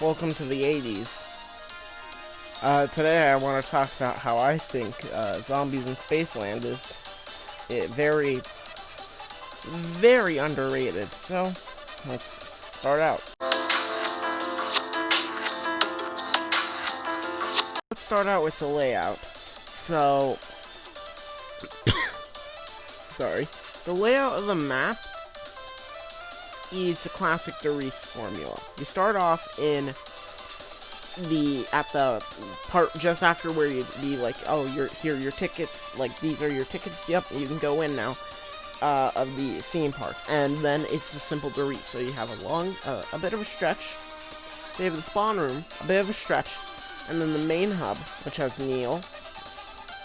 Welcome to the 80s. Today I want to talk about how I think Zombies in Spaceland is very, very underrated. So, let's start out. Let's start out with the layout. So, sorry. The layout of the map is the classic Doris formula. You start off at the part just after where you'd be like, oh, here are your tickets, like these are your tickets, yep, you can go in now, of the theme park. And then it's the simple Doris, so you have a bit of a stretch, they have the spawn room, a bit of a stretch, and then the main hub, which has Neil,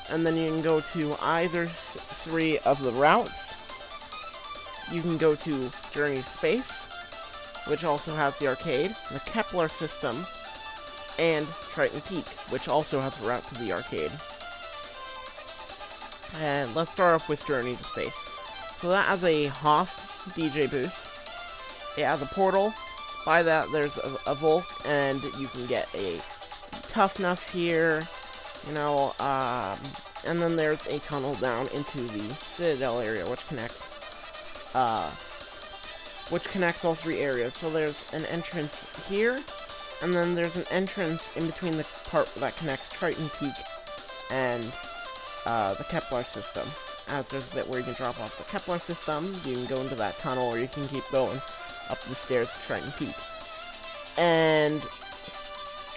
and then you can go to either three of the routes. You can go to Journey to Space, which also has the arcade, the Kepler system, and Triton Peak, which also has a route to the arcade. And let's start off with Journey to Space. So that has a Hoth DJ booth. It has a portal. By that, there's a Volk, and you can get a Tough Enough here, and then there's a tunnel down into the Citadel area, which connects all three areas. So there's an entrance here, and then there's an entrance in between the part that connects Triton Peak and the Kepler system. As there's a bit where you can drop off the Kepler system, you can go into that tunnel, or you can keep going up the stairs to Triton Peak. And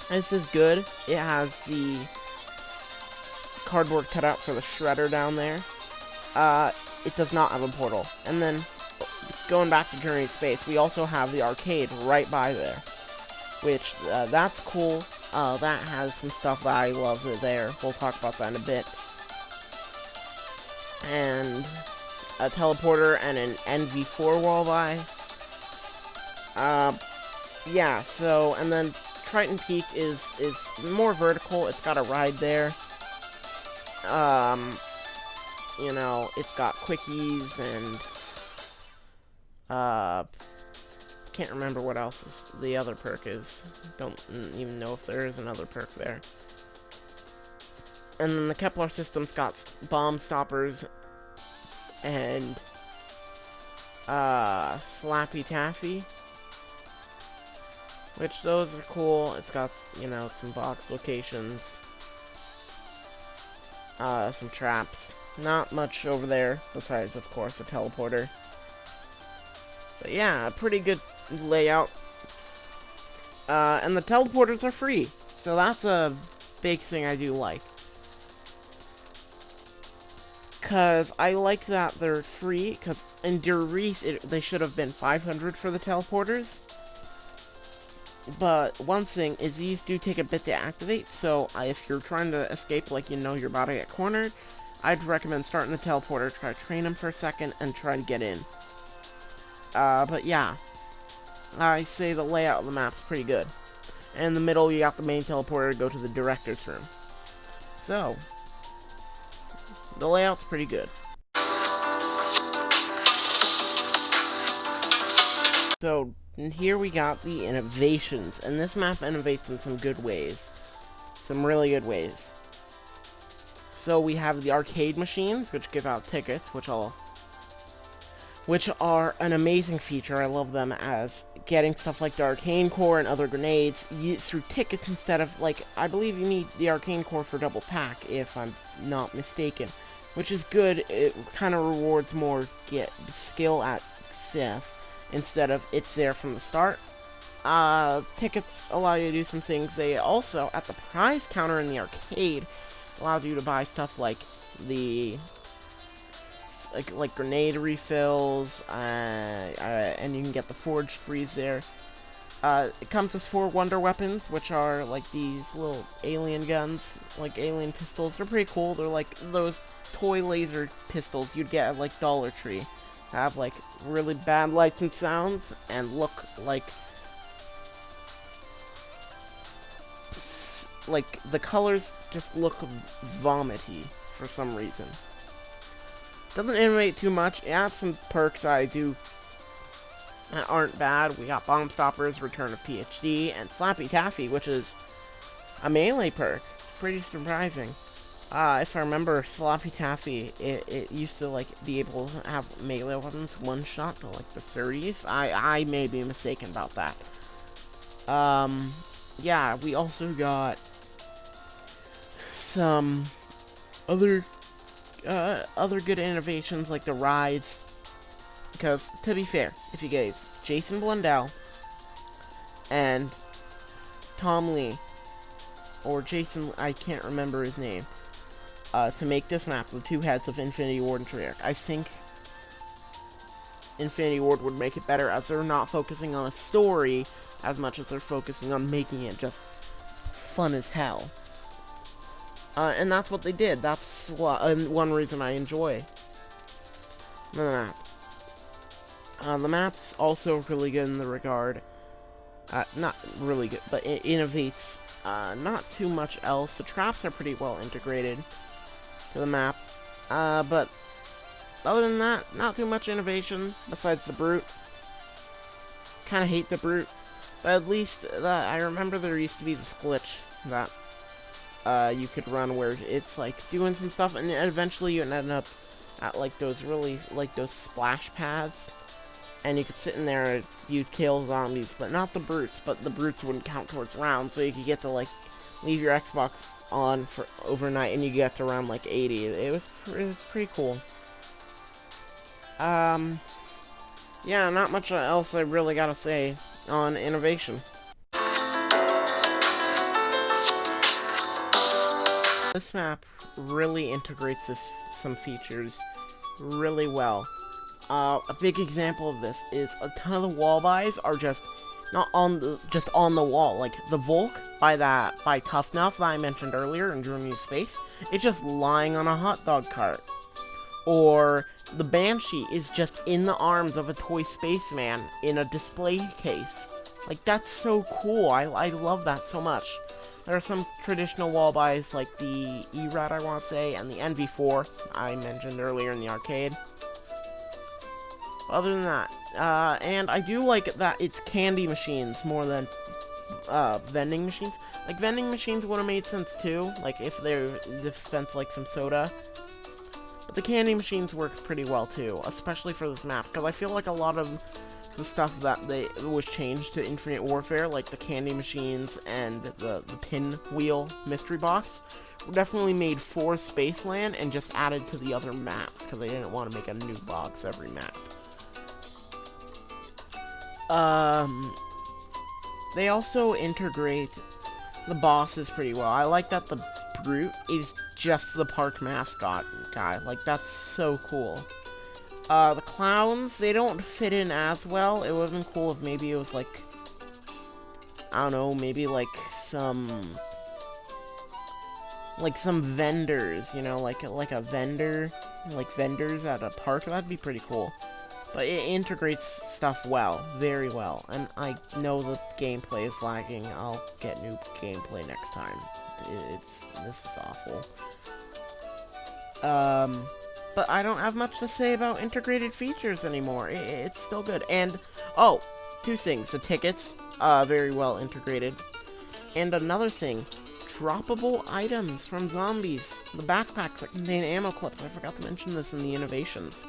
this is good. It has the cardboard cutout for the shredder down there. It does not have a portal. And then, going back to Journey to Space, we also have the arcade right by there, which, that's cool. That has some stuff that I love there. We'll talk about that in a bit. And a teleporter and an NV4 wall by. Yeah, so, and then Triton Peak is more vertical. It's got a ride there. It's got quickies and, can't remember what else the other perk is. Don't even know if there is another perk there. And then the Kepler system's got bomb stoppers and, Slappy Taffy, which those are cool. It's got, some box locations, some traps. Not much over there, besides, of course, a teleporter. But yeah, a pretty good layout. And the teleporters are free, so that's a big thing I do like. Because I like that they're free, because in Doris, they should have been 500 for the teleporters. But one thing is these do take a bit to activate, so if you're trying to escape, like you're about to get cornered, I'd recommend starting the teleporter, try to train him for a second, and try to get in. But yeah, I say the layout of the map's pretty good. And in the middle, you got the main teleporter to go to the director's room. So, the layout's pretty good. So, here we got the innovations, and this map innovates in some good ways. Some really good ways. So we have the arcade machines, which give out tickets, which are an amazing feature. I love them as getting stuff like the arcane core and other grenades through tickets instead of, I believe you need the arcane core for double pack, if I'm not mistaken. Which is good. It kind of rewards more skill at Sith instead of it's there from the start. Tickets allow you to do some things. They also, at the prize counter in the arcade, allows you to buy stuff like like grenade refills, and you can get the forged trees there. It comes with 4 wonder weapons, which are like these little alien guns, like alien pistols. They're pretty cool. They're like those toy laser pistols you'd get at like Dollar Tree. Have like really bad lights and sounds and look like the colors just look vomity for some reason. Doesn't innovate too much. It adds some perks I do that aren't bad. We got Bomb Stoppers, Return of PhD, and Slappy Taffy, which is a melee perk. Pretty surprising. If I remember, Slappy Taffy, it used to, like, be able to have melee weapons one-shot to, like, the 30s. I may be mistaken about that. Yeah, we also got some other good innovations, like the rides. Because, to be fair, if you gave Jason Blundell and Tom Lee, or Jason, I can't remember his name, to make this map, the two heads of Infinity Ward and Treyarch, I think Infinity Ward would make it better, as they're not focusing on a story as much as they're focusing on making it just fun as hell. And that's what they did. That's one reason I enjoy the map. The map's also really good in the regard, not really good, but it innovates not too much else. The traps are pretty well integrated to the map, but other than that, not too much innovation besides the Brute. Kind of hate the Brute, but at least I remember there used to be this glitch that you could run where it's like doing some stuff, and eventually you end up at like those splash pads, and you could sit in there, you'd kill zombies, but not the Brutes, but the Brutes wouldn't count towards rounds, so you could get to like leave your Xbox on for overnight and you get to round like 80. It was pretty cool. Yeah, not much else I really gotta say on innovation. This map really integrates some features really well. A big example of this is a ton of the wall buys are just on the wall. Like the Volk by Tough Nuff that I mentioned earlier in Journey to Space, it's just lying on a hot dog cart. Or the Banshee is just in the arms of a toy spaceman in a display case. Like, that's so cool. I love that so much. There are some traditional wall buys like the E-Rat, I want to say, and the NV4 I mentioned earlier in the arcade. Other than that, and I do like that it's candy machines more than vending machines. Like, vending machines would have made sense too, like if they dispense like some soda. But the candy machines work pretty well too, especially for this map, because I feel like a lot of the stuff that was changed to Infinite Warfare, like the candy machines and the pinwheel mystery box, were definitely made for Spaceland and just added to the other maps, because they didn't want to make a new box every map. They also integrate the bosses pretty well. I like that the Brute is just the park mascot guy. Like, that's so cool. The clowns, they don't fit in as well. It would have been cool if maybe it was like, I don't know, maybe like some vendors, you know, like a vendor, like vendors at a park. That'd be pretty cool. But it integrates stuff well, very well. And I know the gameplay is lagging. I'll get new gameplay next time. This is awful. But I don't have much to say about integrated features anymore. It's still good. And, oh, two things. The tickets, very well integrated. And another thing, droppable items from zombies. The backpacks that contain ammo clips. I forgot to mention this in the innovations.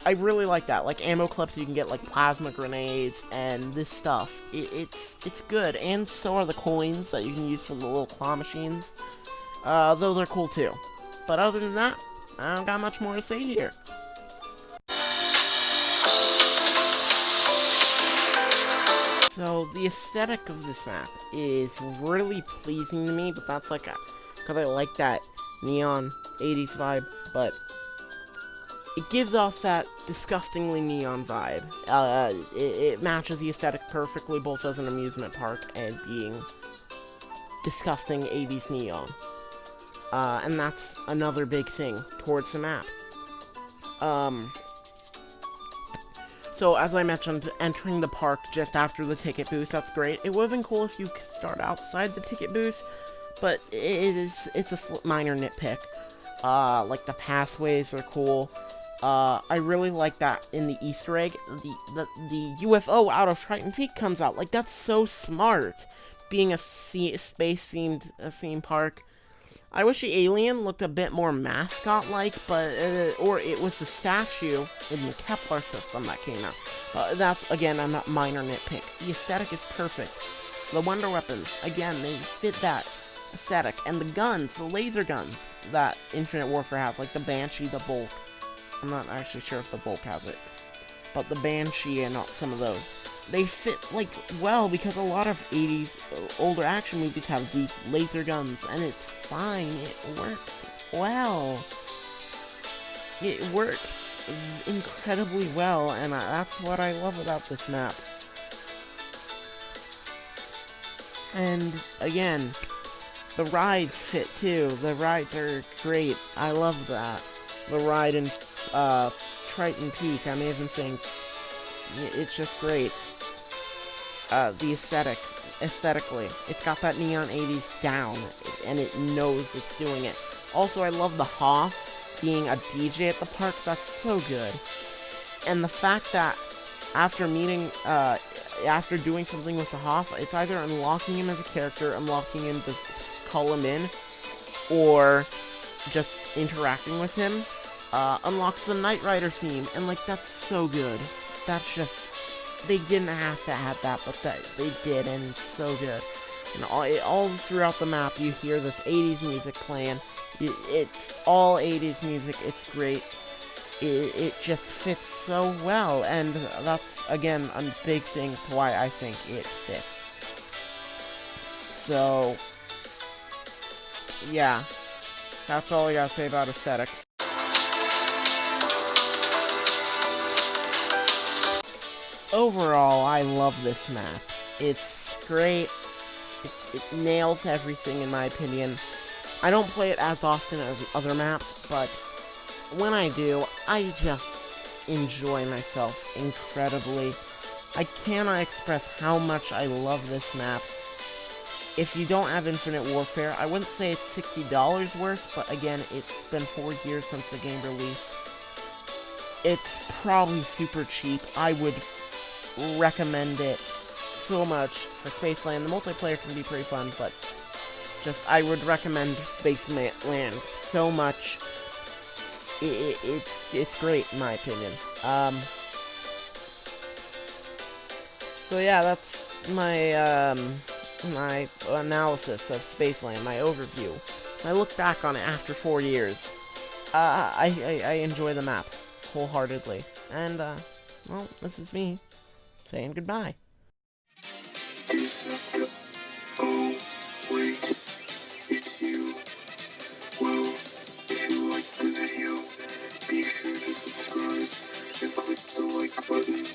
I really like that. Like, ammo clips, you can get, like, plasma grenades and this stuff. It's good. And so are the coins that you can use for the little claw machines. Those are cool, too. But other than that, I don't got much more to say here. So, the aesthetic of this map is really pleasing to me, but that's like because I like that neon 80s vibe, but it gives off that disgustingly neon vibe. It matches the aesthetic perfectly, both as an amusement park and being disgusting 80s neon. And that's another big thing towards the map. So, as I mentioned, entering the park just after the ticket booth, that's great. It would have been cool if you could start outside the ticket booth, but it's a minor nitpick. Like, the pathways are cool. I really like that in the Easter egg, the UFO out of Triton Peak comes out. Like, that's so smart, being a space-themed theme park. I wish the alien looked a bit more mascot-like, but, or it was the statue in the Kepler system that came out. That's, again, a minor nitpick. The aesthetic is perfect. The wonder weapons, again, they fit that aesthetic. And the guns, the laser guns that Infinite Warfare has, like the Banshee, the Volk. I'm not actually sure if the Volk has it, but the Banshee and some of those, they fit, like, well, because a lot of 80s older action movies have these laser guns, and it's fine. It works well. It works incredibly well, and that's what I love about this map. And, again, the rides fit, too. The rides are great. I love that. The ride in Triton Peak, I may have been saying, it's just great. The aesthetically, it's got that neon 80s down, and it knows it's doing it. Also, I love the Hoff being a DJ at the park. That's so good. And the fact that after after doing something with the Hoff, it's either unlocking him as a character, unlocking him to call him in, or just interacting with him, unlocks the Knight Rider scene, and, like, that's so good. That's just, they didn't have to add that, but they did, and it's so good. And all throughout the map, you hear this 80s music playing. It's all 80s music. It's great. It just fits so well, and that's, again, a big thing to why I think it fits. So, yeah, that's all I gotta say about aesthetics. Overall, I love this map. It's great. It nails everything, in my opinion. I don't play it as often as other maps, but when I do, I just enjoy myself incredibly. I cannot express how much I love this map. If you don't have Infinite Warfare, I wouldn't say it's $60 worth, but again, it's been 4 years since the game released. It's probably super cheap. I would recommend it so much for Spaceland. The multiplayer can be pretty fun, but I would recommend Spaceland so much. It's great, in my opinion. So yeah, that's my my analysis of Spaceland, my overview. When I look back on it after 4 years, I enjoy the map wholeheartedly. And well, this is me saying goodbye. Oh, wait, it's you. Well, if you liked the video, be sure to subscribe and click the like button.